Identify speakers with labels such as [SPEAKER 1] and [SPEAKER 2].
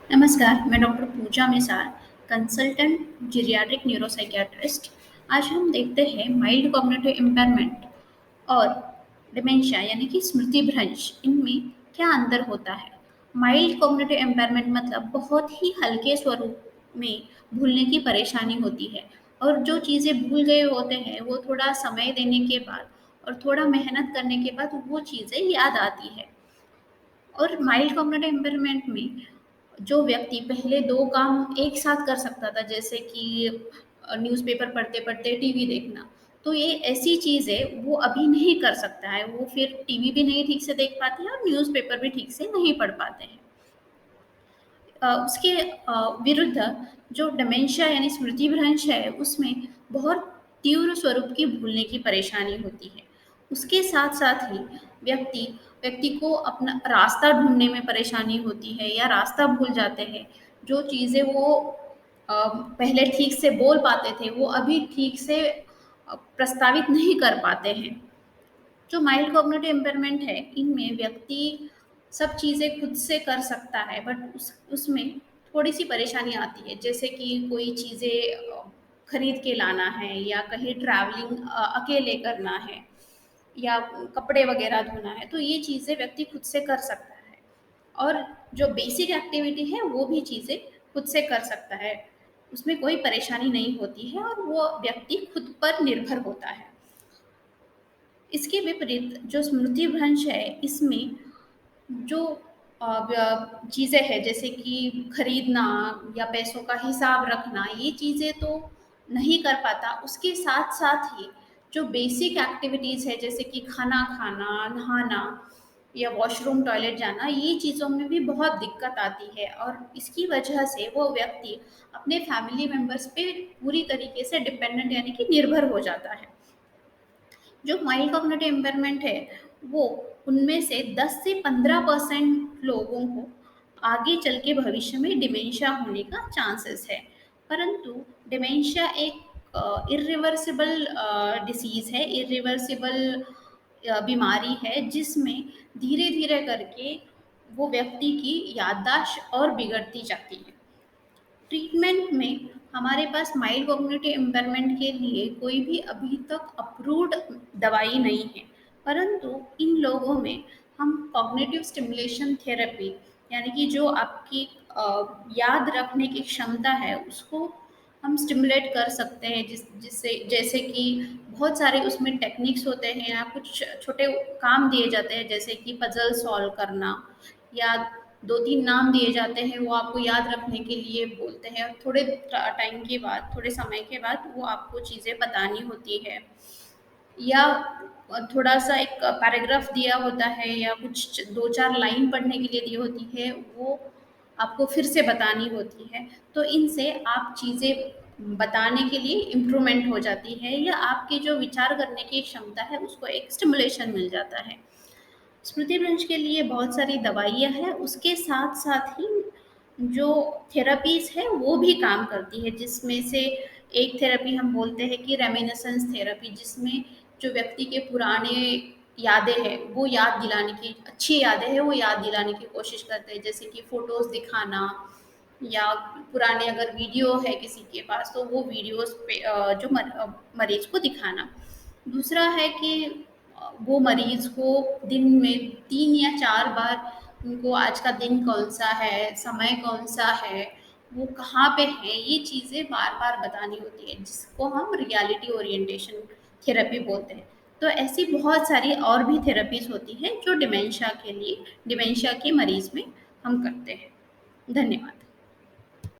[SPEAKER 1] नमस्कार, मैं डॉक्टर पूजा मिसाल, कंसल्टेंट जीरियाट्रिक न्यूरोसाइकियाट्रिस्ट। आज हम देखते हैं माइल्ड कॉग्निटिव इम्पेयरमेंट और डिमेंशिया यानी कि स्मृति भ्रंश, इनमें क्या अंतर होता है? माइल्ड कॉग्निटिव इम्पेयरमेंट मतलब बहुत ही हल्के स्वरूप में भूलने की परेशानी होती है और जो चीज़ें भूल गए होते हैं, वो थोड़ा समय देने के बाद और थोड़ा मेहनत करने के बाद वो चीज़ें याद आती है। और माइल्ड कॉग्निटिव इम्पेयरमेंट में जो व्यक्ति पहले 2 काम एक साथ कर सकता था, जैसे कि न्यूज़पेपर पढ़ते-पढ़ते टीवी देखना, तो ये ऐसी चीज़ है वो अभी नहीं कर सकता है। वो फिर टीवी भी नहीं ठीक से देख पाते हैं और न्यूज़पेपर भी ठीक से नहीं पढ़ पाते हैं। उसके विरुद्ध जो डिमेंशिया यानी स्मृति भ्रंश है, उसमें बहुत तीव्र स्वरूप की भूलने की परेशानी होती है। उसके साथ-साथ ही व्यक्ति व्यक्ति को अपना रास्ता ढूँढने में परेशानी होती है या रास्ता भूल जाते हैं। जो चीज़ें वो पहले ठीक से बोल पाते थे, वो अभी ठीक से प्रस्तावित नहीं कर पाते हैं। जो माइल्ड कॉग्निटिव इम्पेयरमेंट है, इनमें व्यक्ति सब चीज़ें खुद से कर सकता है, बट उसमें थोड़ी-सी परेशानी आती है, जैसे कि कोई चीज़ें खरीद के लाना है या कहीं ट्रैवलिंग अकेले करना है या कपड़े वगैरह धोना है, तो ये चीज़ें व्यक्ति खुद से कर सकता है। और जो बेसिक एक्टिविटी है, वो भी चीज़ें खुद से कर सकता है। उसमें कोई परेशानी नहीं होती है और वो व्यक्ति खुद पर निर्भर होता है। इसके विपरीत जो स्मृति भ्रंश है, इसमें जो चीज़ें हैं जैसे कि खरीदना या पैसों का हिसाब रखना, ये चीज़ें तो नहीं कर पाता। उसके साथ-साथ ही जो बेसिक एक्टिविटीज़ है जैसे कि खाना खाना, नहाना या वॉशरूम, टॉयलेट जाना, ये चीज़ों में भी बहुत दिक्कत आती है और इसकी वजह से वो व्यक्ति अपने फैमिली मेंबर्स पे पूरी तरीके से डिपेंडेंट यानी कि निर्भर हो जाता है। जो माइल्ड कॉग्निटिव इम्पेयरमेंट है, वो उनमें से 10 से 15% लोगों को आगे चल के भविष्य में डिमेंशिया होने का चांसेस है। परंतु डिमेंशिया एक इरिवर्सिबल डिसीज़ है, इरिवर्सिबल बीमारी है जिसमें धीरे-धीरे करके वो व्यक्ति की याददाश्त और बिगड़ती जाती है। ट्रीटमेंट में हमारे पास माइल्ड कॉग्निटिव इम्पेयरमेंट के लिए कोई भी अभी तक अप्रूव्ड दवाई नहीं है, परंतु इन लोगों में हम कॉग्निटिव स्टिमुलेशन थेरेपी यानी कि जो आपकी याद रखने की क्षमता है उसको हम स्टिमुलेट कर सकते हैं जिससे जैसे कि बहुत सारे उसमें टेक्निक्स होते हैं या कुछ छोटे काम दिए जाते हैं जैसे कि पजल सॉल्व करना या 2-3 नाम दिए जाते हैं, वो आपको याद रखने के लिए बोलते हैं और थोड़े टाइम के बाद, थोड़े समय के बाद वो आपको चीज़ें बतानी होती है। या थोड़ा-सा एक पैराग्राफ दिया होता है या कुछ 2-4 लाइन पढ़ने के लिए दी होती है, वो आपको फिर से बतानी होती है। तो इनसे आप चीज़ें बताने के लिए इम्प्रूवमेंट हो जाती है या आपके जो विचार करने की क्षमता है, उसको एक स्टिमुलेशन मिल जाता है। स्मृति भ्रंश के लिए बहुत सारी दवाइयाँ हैं, उसके साथ-साथ ही जो थेरेपीज़ हैं, वो भी काम करती है, जिसमें से एक थेरेपी हम बोलते हैं कि रेमिनिसेंस थेरेपी, जिसमें जो व्यक्ति के पुराने यादें हैं, वो याद दिलाने की अच्छी यादें हैं, वो याद दिलाने की कोशिश करते हैं। जैसे कि फ़ोटोज़ दिखाना या पुराने अगर वीडियो है किसी के पास, तो वो वीडियोज़ पे जो मरीज़ को दिखाना। दूसरा है कि वो मरीज़ को दिन में 3 या 4 बार उनको आज का दिन कौन-सा है, समय कौन-सा है, वो कहाँ पे है, ये चीज़ें बार-बार बतानी होती है, जिसको हम रियलिटी ओरिएंटेशन थेरेपी बोलते हैं। तो ऐसी बहुत सारी और भी थेरेपीज़ होती हैं, जो डिमेंशिया के मरीज़ में हम करते हैं। धन्यवाद।